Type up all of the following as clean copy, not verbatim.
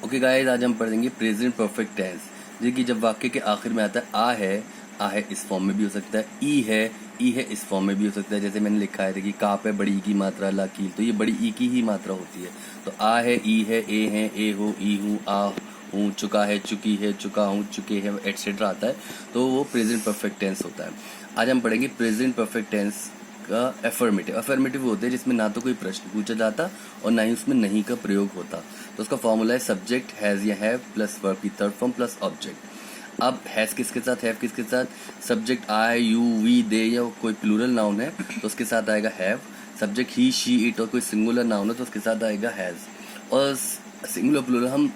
Okay guys, आज हम पढ़ेंगे प्रेजेंट परफेक्ट टेंस। जो कि जब वाक्य के आखिर में आता है आ है इस फॉर्म में भी हो सकता है, ई है इस फॉर्म में भी हो सकता है। जैसे मैंने लिखा है कि काप है बड़ी ई की मात्रा, लाकील, तो ये बड़ी ई की ही मात्रा होती है। तो आ है, ई है, ए हो, ई हूँ, आ हूँ, चुका है, चुकी है, चुका हूँ, चुके हैं, एटसेट्रा आता है, तो वो प्रेजेंट परफेक्ट टेंस होता है। आज हम पढ़ेंगे प्रेजेंट परफेक्ट टेंस का अफर्मेटिव होते हैं जिसमें ना तो कोई प्रश्न पूछा जाता और ना ही उसमें नहीं का प्रयोग होता। तो उसका फॉर्मूला है सब्जेक्ट हैज या हैव प्लस वर्ब की थर्ड फॉर्म प्लस ऑब्जेक्ट। अब हैज किसके साथ, हैव किसके साथ? सब्जेक्ट आई, यू, वी, दे या कोई प्लूरल नाउन है तो उसके साथ आएगा have. Subject he, she, it और कोई सिंगुलर नाउन है तो उसके साथ आएगा हैज। और सिंगुलर प्लूरल हम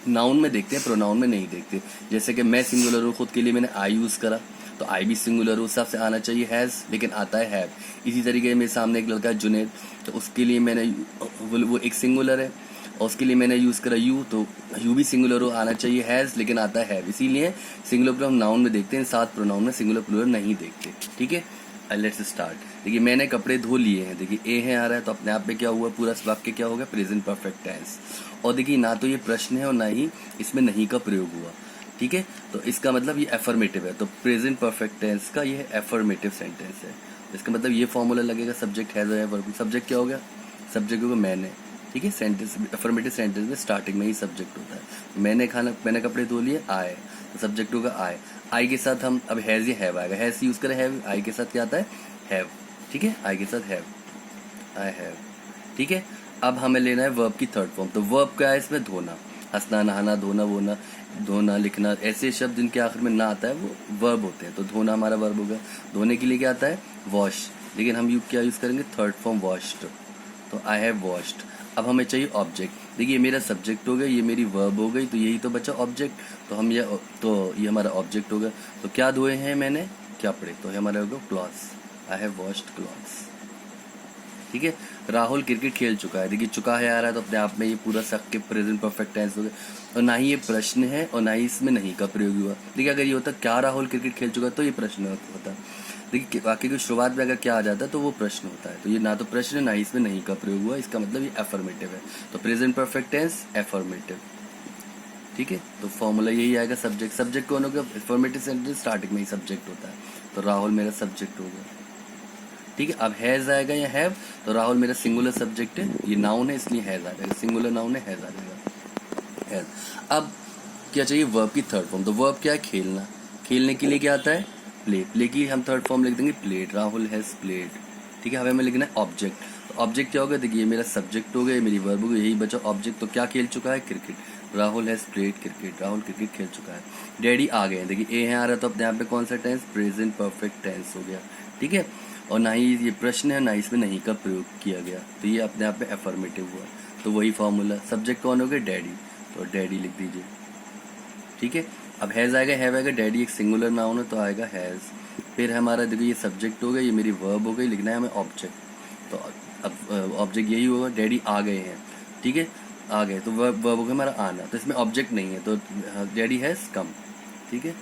नाउन में देखते हैं, प्रोनाउन में नहीं देखते। जैसे कि मैं सिंगुलर हूँ, खुद के लिए मैंने आई यूज करा तो आई भी सिंगुलर उस हिसाब से आना चाहिए हैज, लेकिन आता है हैव। इसी तरीके मेरे सामने एक लड़का है जुनेद, तो उसके लिए मैंने वो एक सिंगुलर है और उसके लिए मैंने यूज करा यू, तो यू भी सिंगुलर हो, आना चाहिए हैज, लेकिन आता है हैव। इसीलिए सिंगुलर प्लूरल हम नाउन में देखते हैं, साथ प्रोनाउन में सिंगुलर प्लूरल नहीं देखते। ठीक है, लेट्स स्टार्ट। देखिए मैंने कपड़े धो लिए हैं, देखिए ए है आ रहा है तो अपने आप में क्या हुआ, पूरा वाक्य क्या होगा, प्रेजेंट परफेक्ट टेंस। और देखिए ना तो ये प्रश्न है और ना ही इसमें नहीं का प्रयोग हुआ। ठीक है, तो इसका मतलब ये एफर्मेटिव है, तो प्रेजेंट परफेक्ट टेंस का ये एफर्मेटिव सेंटेंस है। इसका मतलब ये फॉर्मूला लगेगा सब्जेक्ट हैज है, वर्ब। सब्जेक्ट क्या हो गया, सब्जेक्ट होगा मैंने। ठीक है, सेंटेंस एफर्मेटिव सेंटेंस में स्टार्टिंग में ही सब्जेक्ट होता है। मैंने कपड़े धो लिए, आए, तो सब्जेक्ट होगा आए। आई के साथ हम अब हैज या हैव आएगा, हैज यूज करें हैव, आई के साथ क्या आता है हैव। ठीक है, आई के साथ हैव, आई हैव। ठीक है, अब हमें लेना है वर्ब की थर्ड फॉर्म। तो वर्ब क्या है इसमें, धोना, हंसना, नहाना, धोना, बोना, धोना, लिखना, ऐसे शब्द जिनके आखिर में ना आता है वो वर्ब होते हैं। तो धोना हमारा वर्ब होगा। धोने के लिए क्या आता है, वॉश, लेकिन हम क्या यूज करेंगे, थर्ड फॉर्म वॉश्ड, तो आई हैव वॉश्ड। अब हमें चाहिए ऑब्जेक्ट। देखिए मेरा सब्जेक्ट हो गया, ये मेरी वर्ब हो गई, तो यही तो बचा ऑब्जेक्ट। तो ये हमारा ऑब्जेक्ट होगा। तो क्या धोए हैं मैंने, कपड़े, तो हमारा होगा clothes, I have washed clothes. ठीक है, राहुल क्रिकेट खेल चुका है। देखिए चुका है आ रहा है तो अपने आप में ये पूरा सबके प्रेजेंट परफेक्ट टेंस हो गया, और ना ही ये प्रश्न है और ना ही इसमें नहीं का प्रयोग हुआ। देखिए अगर ये होता क्या राहुल क्रिकेट खेल चुका है तो ये प्रश्न होता। देखिए वाक्य की शुरुआत में अगर क्या आ जाता है तो वो प्रश्न होता है। तो ये ना तो प्रश्न है ना ही इसमें नहीं का प्रयोग हुआ, इसका मतलब ये एफर्मेटिव है। तो प्रेजेंट परफेक्ट टेंस एफर्मेटिव। ठीक है, तो फॉर्मूला यही आएगा। सब्जेक्ट कौन होगा, एफर्मेटिव सेंटेंस स्टार्टिंग में ही सब्जेक्ट होता है, तो राहुल मेरा सब्जेक्ट होगा। ठीक है, अब हैज आएगा या हैव, तो राहुल मेरा सिंगुलर सब्जेक्ट है, ये नाउन है इसलिए हैज आ जाएगा, सिंगुलर नाउन है हैज आ जाएगा, हैज। अब क्या चाहिए, वर्ब की थर्ड फॉर्म। तो वर्ब क्या है, खेलना। खेलने के लिए क्या आता है, प्ले। प्ले की हम थर्ड फॉर्म लिख देंगे प्लेड, राहुल हैज प्लेड। ठीक है, हमें लिखना है ऑब्जेक्ट। तो ऑब्जेक्ट क्या होगा, देखिए मेरा सब्जेक्ट हो गया, मेरी वर्ब हो गई, यही बचा ऑब्जेक्ट। तो क्या खेल चुका है, cricket, Rahul has played cricket, Rahul cricket खेल चुका है। डैडी आ गए, देखिए ए है आ रहा है तो अपने यहाँ पे कौन सा टेंस, प्रेजेंट परफेक्ट टेंस हो गया। ठीक है, और ना ही ये प्रश्न है ना ही इसमें नहीं का प्रयोग किया गया, तो ये अपने आप में एफर्मेटिव हुआ। तो वही फॉर्मूला, सब्जेक्ट कौन हो गया, डैडी, तो डैडी लिख दीजिए। ठीक है, अब हैज आएगा, हैव आएगा, डैडी एक सिंगुलर नाउन है तो आएगा हैज। फिर हमारा देखो ये सब्जेक्ट हो गया, ये मेरी वर्ब हो गई, लिखना है हमें ऑब्जेक्ट। तो अब ऑब्जेक्ट यही होगा, डैडी आ गए हैं। ठीक है, आ गए तो वर्ब हो गया हमारा आना, तो इसमें ऑब्जेक्ट नहीं है, तो डैडी हैज कम। ठीक है,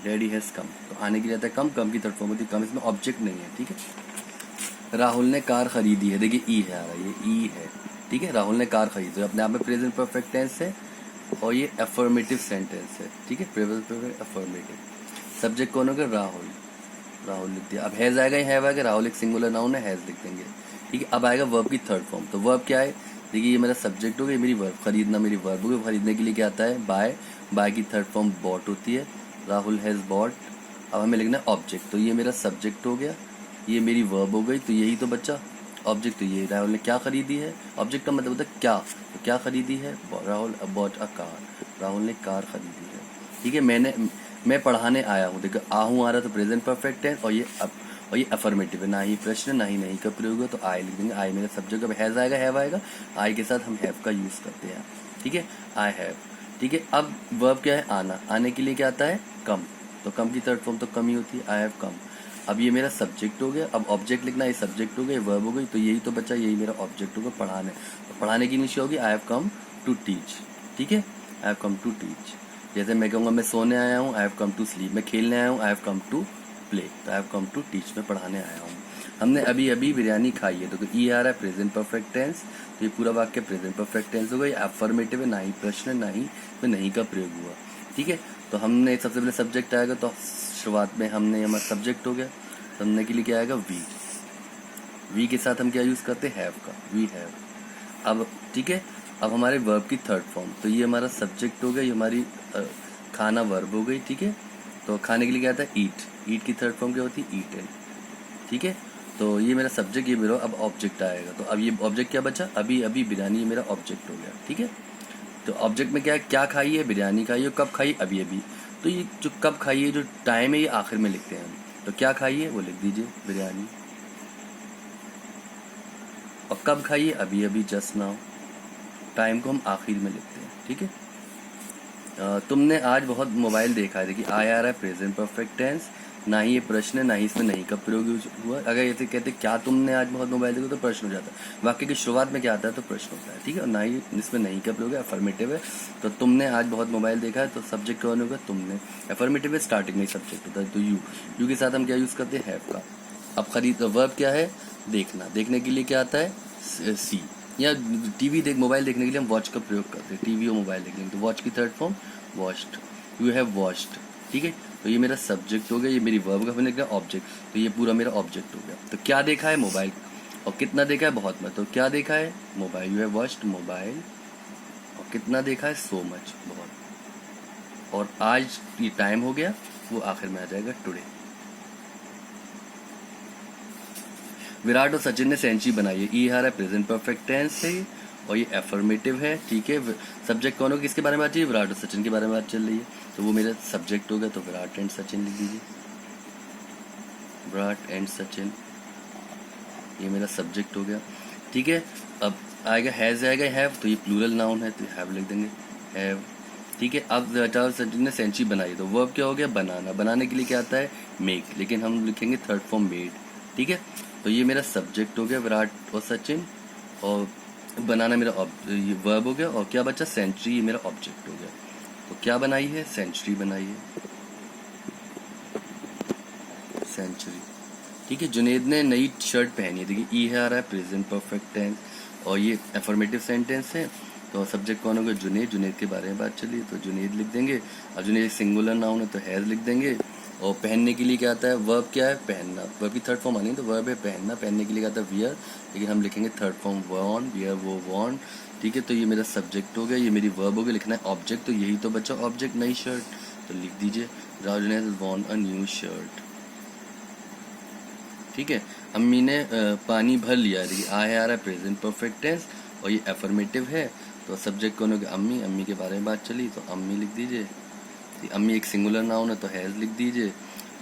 डैडी हैज कम, तो आने के लिए आता है कम, कम की थर्ड फॉर्म होती है कम, इसमें ऑब्जेक्ट नहीं है। ठीक है, राहुल ने कार खरीदी है, देखिए ई है आ रहा है, ये ई है। ठीक है, राहुल ने कार खरीदी, अपने आप में प्रेजेंट परफेक्ट टेंस है और ये एफर्मेटिव सेंटेंस है। ठीक है, प्रेजेंट परफेक्ट एफर्मेटिव। सब्जेक्ट कौन होगा, राहुल, राहुल लिख दिया। अब हैज आएगा, हैव आएगा, राहुल एक सिंगुलर नाउन है, हैज लिख देंगे। ठीक है, अब आएगा वर्ब की थर्ड फॉर्म। तो वर्ब क्या है, देखिए ये मेरा सब्जेक्ट हो गया, मेरी वर्ब, खरीदना मेरी वर्ब हो गई। खरीदने के लिए क्या आता है, बाय, बाय की थर्ड फॉर्म बॉट होती है, राहुल हैज बॉट। अब हमें लिखना है ऑब्जेक्ट, तो ये मेरा सब्जेक्ट हो गया, ये मेरी वर्ब हो गई, तो यही तो बच्चा ऑब्जेक्ट। तो ये राहुल ने क्या खरीदी है, ऑब्जेक्ट का मतलब होता है क्या, तो क्या खरीदी है, Rahul bought a car, Rahul ने कार खरीदी है। ठीक है, मैं पढ़ाने आया हूँ, देखो आ हूँ आ रहा तो प्रेजेंट परफेक्ट है, और ये अफर्मेटिव है, ना ही प्रश्न ना ही नहीं का प्रयोग है, तो आई लिख देंगे। आई मेरा सब्जेक्ट, अब हैज आएगा, हैव आएगा, आई के साथ हम हैव का यूज करते हैं। ठीक है, आई हैव। ठीक है, अब वर्ब क्या है, आना। आने के लिए क्या आता है, कम, तो कम की थर्ड फॉर्म तो कम ही होती है, आई हैव कम। अब ये मेरा सब्जेक्ट हो गया, अब ऑब्जेक्ट लिखना, ये सब्जेक्ट हो गया, वर्ब हो गई, तो यही तो बचा, यही मेरा ऑब्जेक्ट होगा, पढ़ाने। तो पढ़ाने की निश्चय होगी, I have come to teach. ठीक है, I have come to teach. जैसे मैं कहूँगा मैं सोने आया हूँ, I have come to sleep. मैं खेलने आया हूँ, I have come to play, तो I have come to teach, मैं पढ़ाने आया हूँ। हमने अभी अभी बिरयानी खाई है, तो ई आ रहा है प्रेजेंट परफेक्ट टेंस, तो ये पूरा वाक्य प्रेजेंट परफेक्ट टेंस होगा। ये अफर्मेटिव है, ना ही प्रश्न ना ही में नहीं का प्रयोग हुआ। ठीक है, तो हमने सबसे पहले सब्जेक्ट आएगा, तो शुरुआत में हमने हमारा सब्जेक्ट हो गया, तो हमने के लिए क्या आएगा वी। वी के साथ हम क्या यूज करते हैं हैव का, वी हैव। अब ठीक है, अब हमारे वर्ब की थर्ड फॉर्म, तो ये हमारा सब्जेक्ट हो गया, ये हमारी खाना वर्ब हो गई। ठीक है, तो खाने के लिए क्या आता है ईट, ईट की थर्ड फॉर्म क्या होती है ईटन। ठीक है, तो ये मेरा सब्जेक्ट, ये मेरा अब ऑब्जेक्ट आएगा, तो अब ये ऑब्जेक्ट क्या बचा, अभी अभी बिरयानी, ये मेरा ऑब्जेक्ट हो गया। ठीक है, तो ऑब्जेक्ट में क्या है, क्या खाई है, बिरयानी खाई है, कब खाई, अभी अभी। तो ये जो कब खाई है, जो टाइम है, ये आखिर में लिखते हैं हम, तो क्या खाई है वो लिख दीजिए बिरयानी, और कब खाई है अभी अभी, जस्ट नाउ। टाइम को हम आखिर में लिखते हैं। ठीक है, तुमने आज बहुत मोबाइल देखा है, देखिए आया आ रहा है प्रेजेंट परफेक्ट टेंस, ना ही ये प्रश्न है, ना ही इसमें नहीं का प्रयोग हुआ। अगर ऐसे कहते क्या तुमने आज बहुत मोबाइल देखा, तो प्रश्न हो जाता है। वाक्य की शुरुआत में क्या आता है, तो प्रश्न होता है। ठीक है, और ना ही इसमें नहीं का प्रयोग है, अफर्मेटिव है, तो तुमने आज बहुत मोबाइल देखा है, तो सब्जेक्ट कौन होगा, तुमने। अफर्मेटिव है, स्टार्टिंग में सब्जेक्ट होता है, तो यू के साथ हम क्या यूज करते हैं हैव का। अब खरीद वर्ब क्या है, देखना, देखने के लिए क्या आता है सी, या टीवी देख, मोबाइल देखने के लिए हम वॉच का प्रयोग करते हैं, टीवी और मोबाइल देखने के लिए, तो वॉच की third form watched, you have watched. ठीक है, तो ये मेरा सब्जेक्ट हो गया, ये मेरी वर्ब का मैंने क्या ऑब्जेक्ट, तो ये पूरा मेरा ऑब्जेक्ट हो गया। तो क्या देखा है, मोबाइल, और कितना देखा है, बहुत मत, तो क्या देखा है mobile, you have watched mobile, और कितना देखा है सो मच, बहुत, और आज ये टाइम हो गया, वो आखिर में आ जाएगा टुडे। विराट और सचिन ने सेंचुरी बनाई है, ई आ रहा है प्रेजेंट परफेक्ट टेंस है, और ये एफर्मेटिव है। ठीक है, सब्जेक्ट कौन होगा, किसके बारे में बात चाहिए, विराट और सचिन के बारे में बात चल रही है, तो वो मेरा सब्जेक्ट होगा, तो विराट एंड सचिन लिख दीजिए, विराट एंड सचिन, ये मेरा सब्जेक्ट हो गया। ठीक है, अब आएगा हैज, आएगा हैव, तो ये प्लूरल नाउन है, तो हैव लिख देंगे हैव। ठीक है, अब विराट और सचिन ने सेंचुरी बनाई, तो वर्ब क्या हो गया बनाना, बनाने के लिए क्या आता है मेक, लेकिन हम लिखेंगे थर्ड फॉर्म मेड। ठीक है, तो ये मेरा सब्जेक्ट हो गया विराट और सचिन, और बनाना मेरा ये वर्ब हो गया, और क्या बचा सेंचुरी, ये मेरा ऑब्जेक्ट हो गया। तो क्या बनाई है, सेंचुरी बनाई है, सेंचुरी। ठीक है, जुनेद ने नई शर्ट पहनी है, देखिए ई है आ रहा है प्रेजेंट परफेक्ट टेंस, और ये अफर्मेटिव सेंटेंस है, तो सब्जेक्ट कौन होगा जुनेद, जुनेद के बारे में बात चलिए, तो जुनेद लिख देंगे। अब जुनेद सिंगुलर नाउन है, तो हैज लिख देंगे। और पहनने के लिए क्या आता है, वर्ब क्या है पहनना, वर्ब की थर्ड फॉर्म आनी है, तो वर्ब है पहनना, पहनने के लिए क्या आता है वियर, लेकिन हम लिखेंगे थर्ड फॉर्म वॉन, वियर वो वॉन। ठीक है, तो ये मेरा सब्जेक्ट हो गया, ये मेरी वर्ब हो गई, लिखना है ऑब्जेक्ट, तो यही तो बचा ऑब्जेक्ट, नई शर्ट, तो लिख दीजिए राजू ने वॉन अ न्यू शर्ट। ठीक है, अम्मी ने पानी भर लिया, देखिए आ रहा है प्रेजेंट परफेक्ट टेंस, और ये एफर्मेटिव है, तो सब्जेक्ट कौन होगा अम्मी, अम्मी के बारे में बात चली, तो अम्मी लिख दीजिए। अम्मी एक सिंगुलर नाउन है, तो हैज लिख दीजिए।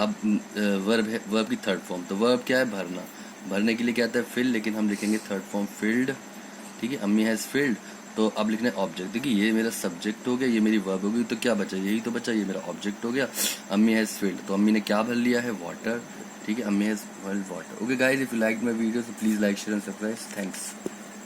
अब वर्ब है, वर्ब की थर्ड फॉर्म, तो वर्ब क्या है भरना, भरने के लिए क्या आता है फिल, लेकिन हम लिखेंगे थर्ड फॉर्म फिल्ड। ठीक है, अम्मी हैज फिल्ड, तो अब लिखना है ऑब्जेक्ट, देखिए ये मेरा सब्जेक्ट हो गया, ये मेरी वर्ब हो गई, तो क्या बचा, यही तो बचा, ये मेरा ऑब्जेक्ट हो गया। अम्मी हैज फिल्ड, तो अम्मी ने क्या भर लिया है वाटर। ठीक है, अम्मी has field water. Okay guys, if you like my video, so please like, share and subscribe. Thanks.